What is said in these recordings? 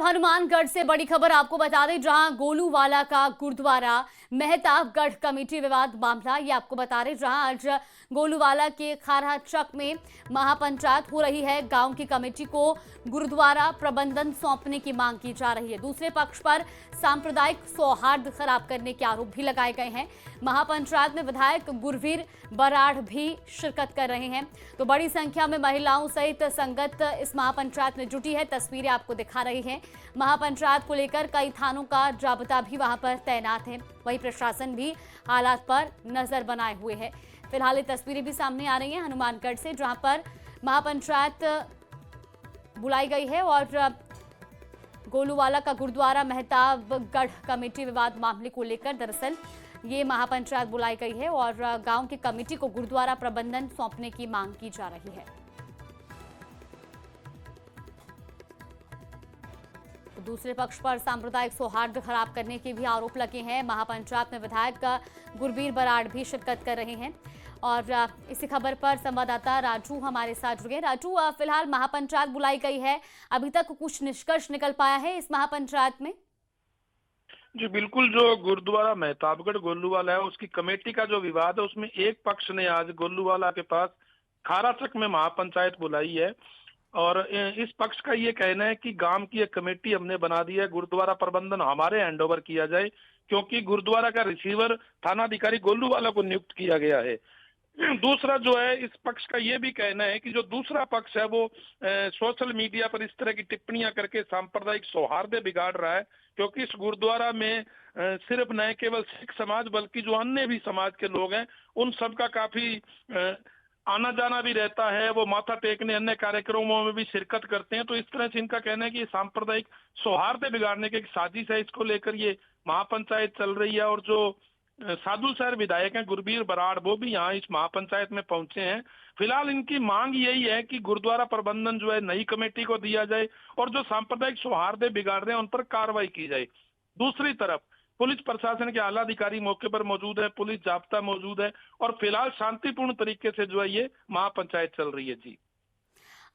अब हनुमानगढ़ से बड़ी खबर आपको बता दें, जहां गोलूवाला का गुरुद्वारा मेहताबगढ़ कमेटी विवाद मामला, ये आपको बता रहे, जहां आज गोलूवाला के खारा चक में महापंचायत हो रही है। गांव की कमेटी को गुरुद्वारा प्रबंधन सौंपने की मांग की जा रही है। दूसरे पक्ष पर सांप्रदायिक सौहार्द खराब करने के आरोप भी लगाए गए हैं। महापंचायत में विधायक गुरवीर बराड़ भी शिरकत कर रहे हैं। तो बड़ी संख्या में महिलाओं सहित संगत इस महापंचायत में जुटी है। तस्वीरें आपको दिखा रही हैं। महापंचायत को लेकर कई थानों का जाब्ता भी वहां पर तैनात है। वहीं प्रशासन भी हालात पर नजर बनाए हुए है। फिलहाल ये तस्वीरें भी सामने आ रही हैं हनुमानगढ़ से, जहां पर महापंचायत बुलाई गई है और गोलूवाला का गुरुद्वारा मेहताबगढ़ कमेटी विवाद मामले को लेकर दरअसल ये महापंचायत बुलाई गई है और गांव की कमेटी को गुरुद्वारा प्रबंधन सौंपने की मांग की जा रही है। तो दूसरे पक्ष पर सांप्रदायिक सौहार्द खराब करने के भी आरोप लगे हैं। महापंचायत में विधायक गुरवीर बराड़ भी शिरकत कर रहे हैं और इसी खबर पर संवाददाता राजू हमारे साथ जुड़े। राजू, फिलहाल महापंचायत बुलाई गई है, अभी तक कुछ निष्कर्ष निकल पाया है इस महापंचायत में? जी बिल्कुल, जो गुरुद्वारा मेहताबगढ़ गोलूवाला है उसकी कमेटी का जो विवाद है उसमें एक पक्ष ने आज गोलूवाला के पास खाराचक में महापंचायत बुलाई है और इस पक्ष का ये कहना है कि गांव की एक कमेटी हमने बना दी है, गुरुद्वारा प्रबंधन हमारे हैंडओवर किया जाए, क्योंकि गुरुद्वारा का रिसीवर थानाधिकारी गोलूवाला को नियुक्त किया गया है। दूसरा जो है, इस पक्ष का ये भी कहना है कि जो दूसरा पक्ष है वो सोशल मीडिया पर इस तरह की टिप्पणियां करके सांप्रदायिक सौहार्द बिगाड़ रहा है, क्योंकि इस गुरुद्वारा में सिर्फ न केवल सिख समाज बल्कि जो अन्य भी समाज के लोग हैं उन सब का काफी आना जाना भी रहता है। वो माथा टेकने अन्य कार्यक्रमों में भी शिरकत करते हैं। तो इस तरह से इनका कहना है कि सांप्रदायिक सौहार्द बिगाड़ने की एक साजिश है। इसको लेकर ये महापंचायत चल रही है और जो साधु शहर विधायक हैं गुरवीर बराड़, वो भी यहाँ इस महापंचायत में पहुंचे हैं। फिलहाल इनकी मांग यही है कि गुरुद्वारा प्रबंधन जो है नई कमेटी को दिया जाए और जो सांप्रदायिक सौहार्द बिगाड़ रहे हैं उन पर कार्रवाई की जाए। दूसरी तरफ पुलिस प्रशासन के आला अधिकारी मौके पर मौजूद है, पुलिस जाब्ता मौजूद है और फिलहाल शांतिपूर्ण तरीके से जो है ये महापंचायत चल रही है। जी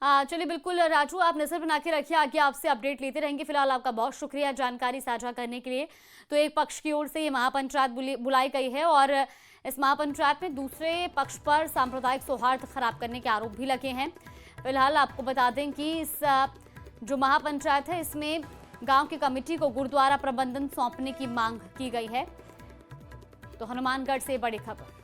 चलिए, बिल्कुल राजू, आप नजर बना के रखिए, आगे आपसे अपडेट लेते रहेंगे। फिलहाल आपका बहुत शुक्रिया जानकारी साझा करने के लिए। तो एक पक्ष की ओर से ये महापंचायत बुलाई गई है और इस महापंचायत में दूसरे पक्ष पर सांप्रदायिक सौहार्द खराब करने के आरोप भी लगे हैं। फिलहाल आपको बता दें कि इस जो महापंचायत है इसमें गांव की कमेटी को गुरुद्वारा प्रबंधन सौंपने की मांग की गई है। तो हनुमानगढ़ से बड़ी खबर।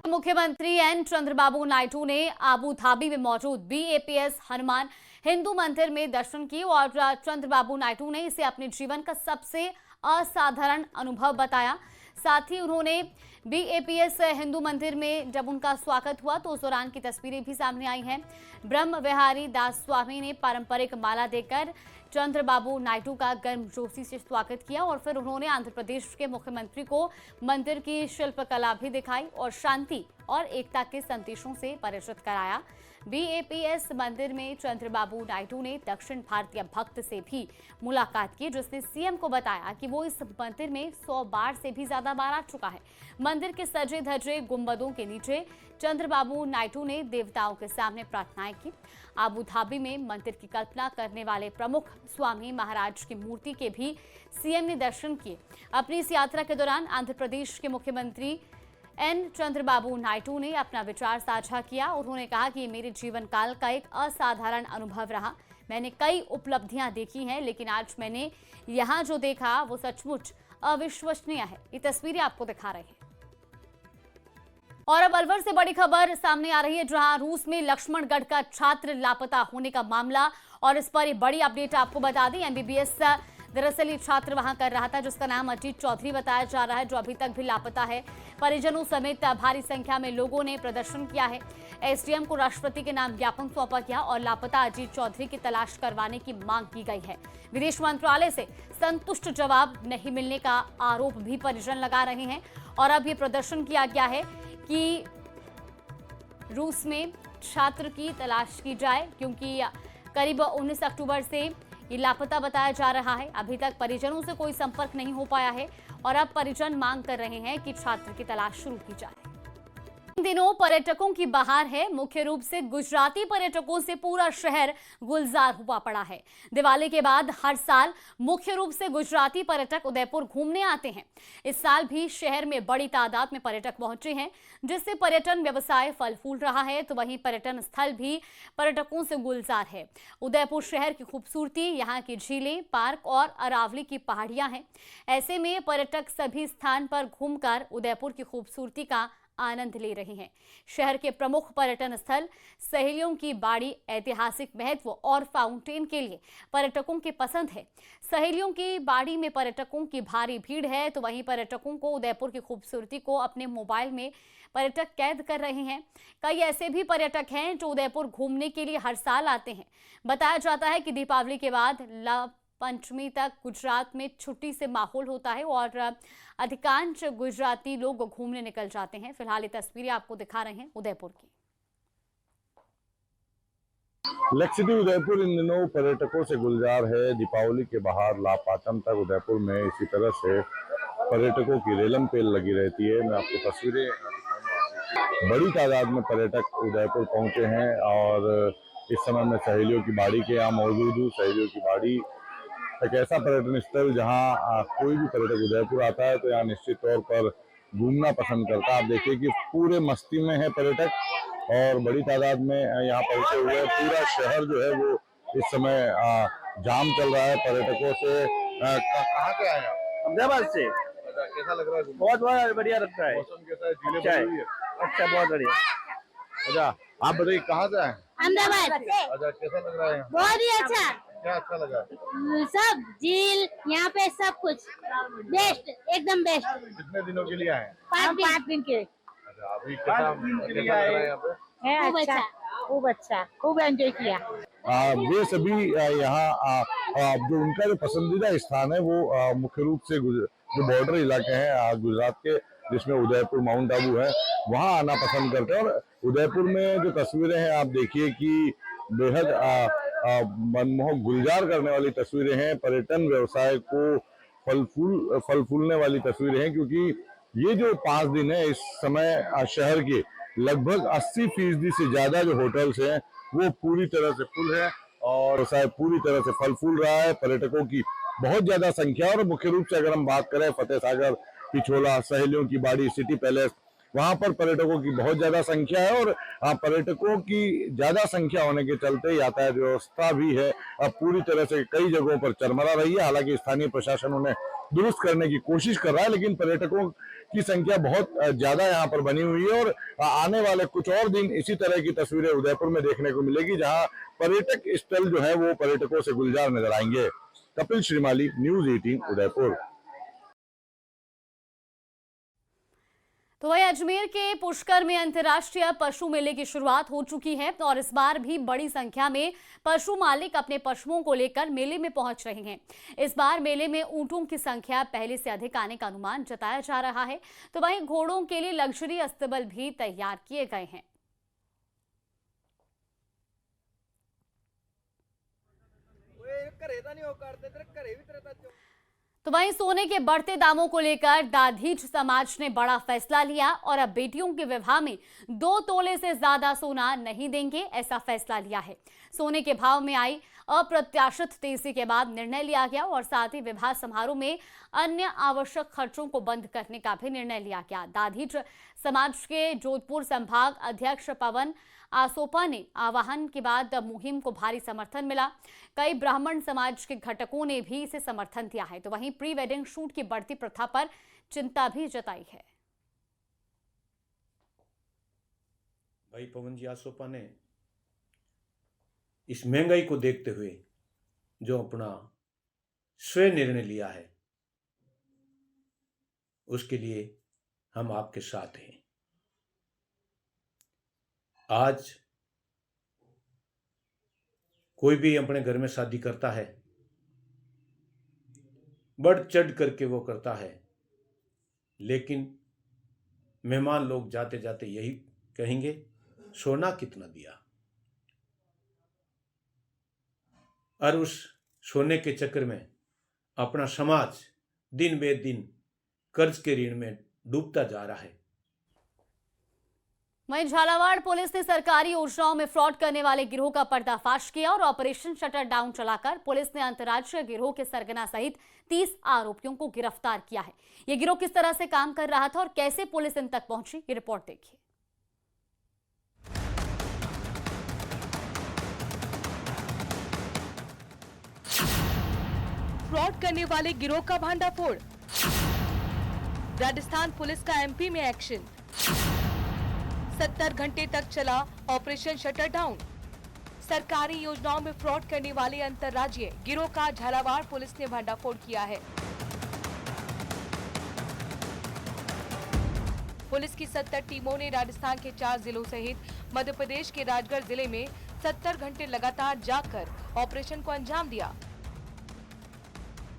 मुख्यमंत्री एन चंद्रबाबू नायडू ने आबू धाबी में मौजूद BAPS हनुमान हिंदू मंदिर में दर्शन किए और चंद्रबाबू नायडू ने इसे अपने जीवन का सबसे असाधारण अनुभव बताया। साथ ही उन्होंने BAPS हिंदू मंदिर में जब उनका स्वागत हुआ तो उस दौरान की तस्वीरें भी सामने आई हैं। ब्रह्म विहारी दास स्वामी ने पारंपरिक माला देकर चंद्रबाबू नायडू का गर्मजोशी से स्वागत किया और फिर उन्होंने आंध्र प्रदेश के मुख्यमंत्री को मंदिर की शिल्पकला भी दिखाई और शांति और एकता के संदेशों से परिचित कराया। BAPS मंदिर में चंद्रबाबू नायडू ने दक्षिण भारतीय भक्त से भी मुलाकात की, जिसने CM को बताया कि वो इस मंदिर में 100 बार से भी ज्यादा बार आ चुका है। मंदिर के सजे धजे गुंबदों के नीचे चंद्रबाबू नायडू ने देवताओं के सामने प्रार्थनाएं की। आबू धाबी में मंदिर की कल्पना करने वाले प्रमुख स्वामी महाराज की मूर्ति के भी CM ने दर्शन किए। अपनी इस यात्रा के दौरान आंध्र प्रदेश के मुख्यमंत्री एन चंद्रबाबू नायडू ने अपना विचार साझा किया। उन्होंने कहा कि मेरे जीवन काल का एक असाधारण अनुभव रहा। मैंने कई उपलब्धियां देखी हैं, लेकिन आज मैंने यहाँ जो देखा वो सचमुच अविश्वसनीय है। ये तस्वीरें आपको दिखा रहे हैं। और अब अलवर से बड़ी खबर सामने आ रही है, जहां रूस में लक्ष्मणगढ़ का छात्र लापता होने का मामला और इस पर एक बड़ी अपडेट आपको बता दी। MBBS दरअसल ये छात्र वहां कर रहा था, जिसका नाम अजीत चौधरी बताया जा रहा है, जो अभी तक भी लापता है। परिजनों समेत भारी संख्या में लोगों ने प्रदर्शन किया है। SDM को राष्ट्रपति के नाम ज्ञापन सौंपा गया और लापता अजीत चौधरी की तलाश करवाने की मांग की गई है। विदेश मंत्रालय से संतुष्ट जवाब नहीं मिलने का आरोप भी परिजन लगा रहे हैं और अब ये प्रदर्शन किया गया है कि रूस में छात्र की तलाश की जाए, क्योंकि करीब 19 अक्टूबर से ये लापता बताया जा रहा है। अभी तक परिजनों से कोई संपर्क नहीं हो पाया है और अब परिजन मांग कर रहे हैं कि छात्र की तलाश शुरू की जाए। इन दिनों पर्यटकों की बहार है। मुख्य रूप से गुजराती पर्यटकों से पूरा शहर गुलजार हुआ पड़ा है। दिवाली के बाद हर साल मुख्य रूप से गुजराती पर्यटक उदयपुर घूमने आते हैं। इस साल भी शहर में बड़ी तादाद में पर्यटक पहुंचे हैं, जिससे पर्यटन व्यवसाय फल फूल रहा है। तो वहीं पर्यटन स्थल भी पर्यटकों से गुलजार है। उदयपुर शहर की खूबसूरती, यहाँ की झीलें, पार्क और अरावली की पहाड़ियां हैं। ऐसे में पर्यटक सभी स्थान पर घूमकर उदयपुर की खूबसूरती का आनंद ले रहे हैं। शहर के प्रमुख पर्यटन स्थल सहेलियों की बाड़ी ऐतिहासिक महत्व और फाउंटेन के लिए पर्यटकों की पसंद है। सहेलियों की बाड़ी में पर्यटकों की भारी भीड़ है। तो वहीं पर्यटकों को उदयपुर की खूबसूरती को अपने मोबाइल में पर्यटक कैद कर रहे हैं। कई ऐसे भी पर्यटक हैं जो उदयपुर घूमने के लिए हर साल आते हैं। बताया जाता है कि दीपावली के बाद पंचमी तक गुजरात में छुट्टी से माहौल होता है और अधिकांश गुजराती लोग घूमने निकल जाते हैं। फिलहाल ये तस्वीरें आपको दिखा रहे हैं उदयपुर की। लक्षद्वीप उदयपुर इन दिनों पर्यटकों से गुलजार है। दीपावली के बाहर लापाचम तक उदयपुर में इसी तरह से पर्यटकों की रेलम पेल लगी रहती है। मैं आपको तस्वीरें दिखाऊंगा। बड़ी तादाद में पर्यटक उदयपुर पहुंचे हैं और इस समय मैं सहेलियों की बाड़ी के यहाँ मौजूद हूँ। सहेलियों की बाड़ी एक ऐसा पर्यटन स्थल जहाँ कोई भी पर्यटक उदयपुर आता है तो यहाँ निश्चित तौर पर घूमना पसंद करता है। आप देखिए कि पूरे मस्ती में है पर्यटक और बड़ी तादाद में यहाँ पहुंचे हुए हैं। पूरा शहर जो है वो इस समय जाम चल रहा है पर्यटकों से। कहाँ से आए आप? अहमदाबाद से। अच्छा, कैसा लग रहा है? बहुत बढ़िया लगता है। मौसम कैसा है? झीलें अच्छा है। बनी हुई है? अच्छा, बहुत बढ़िया। अच्छा, आप बताइए कहाँ से आए? अहमदाबाद से। अच्छा, कैसा लग रहा है? बहुत ही अच्छा। क्या अच्छा लगा? सब झील यहाँ पे सब कुछ बेस्ट, एकदम बेस्ट। कितने दिनों के लिए आए? 5 दिन के। अच्छा, अभी कैसा लग रहा है यहाँ पे? है अच्छा, खूब अच्छा, खूब एंजॉय किया। वे सभी यहाँ जो उनका जो पसंदीदा स्थान है वो मुख्य रूप से जो बॉर्डर इलाके हैं गुजरात के, जिसमें उदयपुर, माउंट आबू है, वहाँ आना पसंद करते हैं। और उदयपुर में जो तस्वीरें हैं आप देखिए कि बेहद मनमोहक, गुलजार करने वाली तस्वीरें हैं। पर्यटन व्यवसाय को फल फूलने वाली तस्वीरें हैं, क्योंकि ये जो 5 दिन है इस समय शहर के लगभग 80% से ज्यादा जो होटल्स हैं वो पूरी तरह से फुल है और व्यवसाय पूरी तरह से फल फूल रहा है। पर्यटकों की बहुत ज्यादा संख्या। और मुख्य रूप से अगर हम बात करें फतेह सागर, पिछोला, सहेलियों की बाड़ी, सिटी पैलेस, वहां पर पर्यटकों की बहुत ज्यादा संख्या है। और पर्यटकों की ज्यादा संख्या होने के चलते यातायात व्यवस्था भी है पूरी तरह से कई जगहों पर चरमरा रही है। हालांकि स्थानीय प्रशासन उन्हें दुरुस्त करने की कोशिश कर रहा है, लेकिन पर्यटकों की संख्या बहुत ज्यादा यहाँ पर बनी हुई है। और आने वाले कुछ और दिन इसी तरह की तस्वीरें उदयपुर में देखने को मिलेगी, जहाँ पर्यटक स्थल जो है वो पर्यटकों से गुलजार नजर आएंगे। कपिल श्रीमाली, न्यूज़ 18 उदयपुर। तो वही अजमेर के पुष्कर में अंतर्राष्ट्रीय पशु मेले की शुरुआत हो चुकी है और इस बार भी बड़ी संख्या में पशु मालिक अपने पशुओं को लेकर मेले में पहुंच रहे हैं। इस बार मेले में ऊंटों की संख्या पहले से अधिक आने का अनुमान जताया जा रहा है। तो वहीं घोड़ों के लिए लग्जरी अस्तबल भी तैयार किए गए हैं। तो वहीं सोने के बढ़ते दामों को लेकर दाधीच समाज ने बड़ा फैसला लिया और अब बेटियों के विवाह में 2 तोले से ज्यादा सोना नहीं देंगे, ऐसा फैसला लिया है। सोने के भाव में आई अप्रत्याशित तेजी के बाद निर्णय लिया गया और साथ ही विवाह समारोह में अन्य आवश्यक खर्चों को बंद करने का भी निर्णय लिया गया। दाधीच समाज के जोधपुर संभाग अध्यक्ष पवन आसोपा ने आह्वान के बाद मुहिम को भारी समर्थन मिला। कई ब्राह्मण समाज के घटकों ने भी इसे समर्थन दिया है। तो वहीं प्री वेडिंग शूट की बढ़ती प्रथा पर चिंता भी जताई है। भाई पवन जी आसोपा ने इस महंगाई को देखते हुए जो अपना स्वयं निर्णय लिया है, उसके लिए हम आपके साथ हैं। आज कोई भी अपने घर में शादी करता है, बढ़ चढ़ करके वो करता है, लेकिन मेहमान लोग जाते जाते यही कहेंगे, सोना कितना दिया। और उस सोने के चक्कर में अपना समाज दिन बे दिन कर्ज के ऋण में डूबता जा रहा है। वहीं झालावाड़ पुलिस ने सरकारी योजनाओं में फ्रॉड करने वाले गिरोह का पर्दाफाश किया और ऑपरेशन शटर डाउन चलाकर पुलिस ने अंतर्राज्यीय गिरोह के सरगना सहित 30 आरोपियों को गिरफ्तार किया है। यह गिरोह किस तरह से काम कर रहा था और कैसे पुलिस इन तक पहुंची, ये रिपोर्ट देखिए। फ्रॉड करने वाले गिरोह का भांडाफोड़, राजस्थान पुलिस का एमपी में एक्शन। 70 घंटे तक चला ऑपरेशन शटर डाउन। सरकारी योजनाओं में फ्रॉड करने वाले अंतर्राज्यीय गिरोह का झालावाड़ पुलिस ने भंडाफोड़ किया है। पुलिस की 70 टीमों ने राजस्थान के 4 जिलों सहित मध्य प्रदेश के राजगढ़ जिले में 70 घंटे लगातार जाकर ऑपरेशन को अंजाम दिया।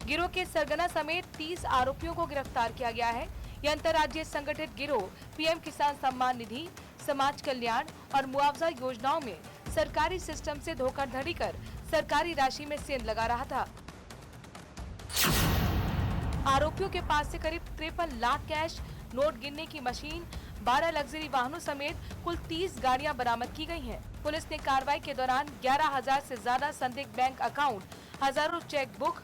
गिरोह के सरगना समेत 30 आरोपियों को गिरफ्तार किया गया है। यह अंतर्राज्यीय संगठित गिरोह पीएम किसान सम्मान निधि, समाज कल्याण और मुआवजा योजनाओं में सरकारी सिस्टम से धोखाधड़ी कर सरकारी राशि में सेंध लगा रहा था। आरोपियों के पास से करीब 53 लाख कैश, नोट गिनने की मशीन, 12 लग्जरी वाहनों समेत कुल 30 गाड़ियां बरामद की गई हैं। पुलिस ने कार्रवाई के दौरान 11,000 से ज्यादा संदिग्ध बैंक अकाउंट, हजारों चेक बुक